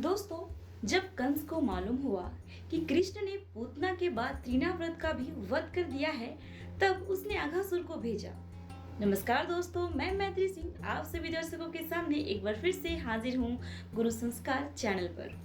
दोस्तों, जब कंस को मालूम हुआ कि कृष्ण ने पूतना के बाद तृणाव्रत का भी वध कर दिया है, तब उसने अघासुर को भेजा। नमस्कार दोस्तों, मैं मैत्री सिंह आप सभी दर्शकों के सामने एक बार फिर से हाजिर हूँ गुरु संस्कार चैनल पर।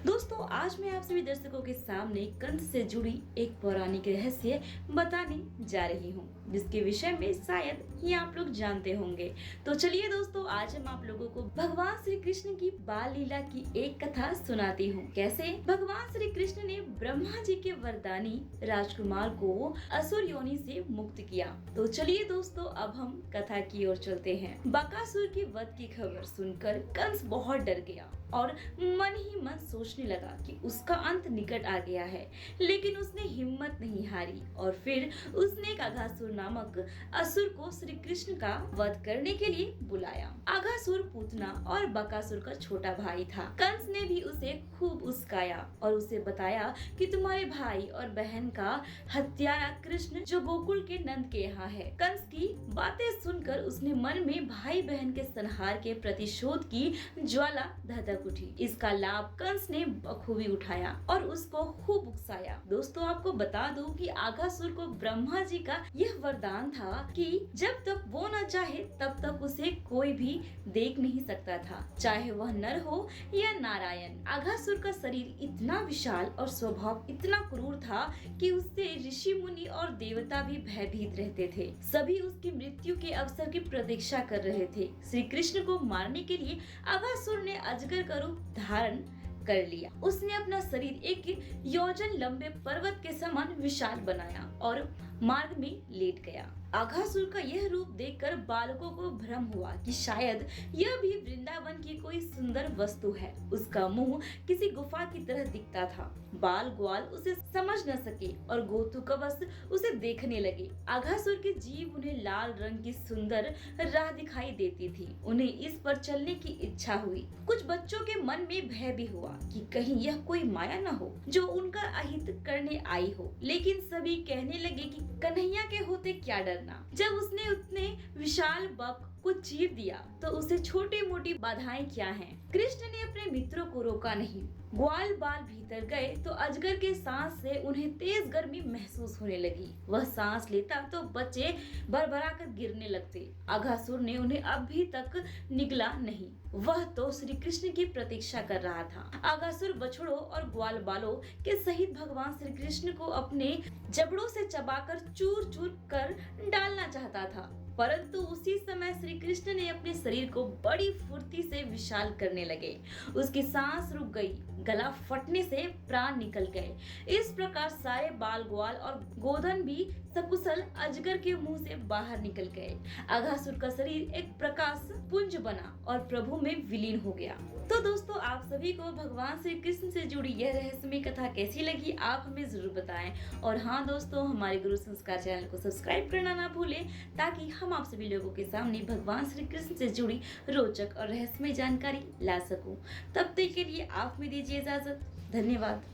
दोस्तों, आज मैं आप सभी दर्शकों के सामने कंस से जुड़ी एक पौराणिक रहस्य बताने जा रही हूँ, जिसके विषय में शायद ही आप लोग जानते होंगे। तो चलिए दोस्तों, आज हम आप लोगों को भगवान श्री कृष्ण की बाल लीला की एक कथा सुनाती हूँ। कैसे भगवान श्री कृष्ण ने ब्रह्मा जी के वरदानी राजकुमार को असुर योनि से मुक्त किया। तो चलिए दोस्तों, अब हम कथा की ओर चलते हैं। बकासुर के वध की खबर सुनकर कंस बहुत डर गया और मन ही मन सोचने लगा कि उसका अंत निकट आ गया है। लेकिन उसने हिम्मत नहीं हारी और फिर उसने एक अघासुर नामक असुर को श्री कृष्ण का वध करने के लिए बुलाया। अघासुर पूतना और बकासुर का छोटा भाई था। कंस ने भी उसे खूब उस्काया और उसे बताया कि तुम्हारे भाई और बहन का हत्यारा कृष्ण जो गोकुल के नंद के यहाँ है। कंस की बातें सुनकर उसने मन में भाई बहन के संहार के प्रतिशोध की ज्वाला धधक उठी। इसका लाभ कंस ने बखूबी उठाया और उसको खूब उकसाया। दोस्तों, आपको बता दूं कि अघासुर को ब्रह्मा जी का यह वरदान था कि जब तक वो न चाहे तब तक उसे कोई भी देख नहीं सकता था, चाहे वह नर हो या नारायण। अघासुर का शरीर इतना विशाल और स्वभाव इतना क्रूर था कि उससे ऋषि मुनि और देवता भी भयभीत रहते थे। सभी उसकी मृत्यु के अवसर की प्रतीक्षा कर रहे थे। श्री कृष्ण को मारने के लिए अघासुर ने अजगर का रूप धारण कर लिया। उसने अपना शरीर एक योजन लंबे पर्वत के समान विशाल बनाया और मार्ग में लेट गया। अघासुर का यह रूप देखकर बालकों को भ्रम हुआ कि शायद यह भी वृंदावन की कोई सुंदर वस्तु है। उसका मुंह किसी गुफा की तरह दिखता था। बाल ग्वाल उसे समझ न सके और गोतु कवच उसे देखने लगे। अघासुर की जीभ उन्हें लाल रंग की सुंदर राह दिखाई देती थी। उन्हें इस पर चलने की इच्छा हुई। कुछ बच्चों के मन में भय भी हुआ कि कहीं यह कोई माया न हो जो उनका अहित करने आई हो। लेकिन सभी कहने लगे कि कन्हैया के होते क्या डरना। जब उसने उतने विशाल बक को चीर दिया तो उसे छोटी मोटी बाधाएं क्या हैं। कृष्ण ने अपने मित्रों को रोका नहीं। ग्वाल बाल भीतर गए तो अजगर के सांस से उन्हें तेज गर्मी महसूस होने लगी। वह सांस लेता तो बच्चे भरभरा कर गिरने लगते। अघासुर ने उन्हें अभी तक निगला नहीं। वह तो श्री कृष्ण की प्रतीक्षा कर रहा था। अघासुर बछड़ों और ग्वाल बालों के सहित भगवान श्री कृष्ण को अपने जबड़ों से चबाकर चूर चूर कर डालना चाहता था, परंतु उसी समय श्री कृष्ण ने अपने शरीर को बड़ी फुर्ती से विशाल करने लगे। उसकी सांस रुक गई, गला फटने से प्राण निकल गए। इस प्रकार सारे बाल ग्वाल और गोधन भी सकुशल अजगर के मुंह से बाहर निकल गए। अघासुर का शरीर एक प्रकाश पुंज बना और प्रभु में विलीन हो गया। तो दोस्तों, आप सभी को भगवान श्री कृष्ण से जुड़ी यह रहस्यमय कथा कैसी लगी, आप हमें जरूर बताएं। और हाँ दोस्तों, हमारे गुरु संस्कार चैनल को सब्सक्राइब करना ना भूलें, ताकि हम आप सभी लोगों के सामने भगवान श्री कृष्ण से जुड़ी रोचक और रहस्यमय जानकारी ला सकूं। तब तक के लिए आप में दीजिए इजाजत। धन्यवाद।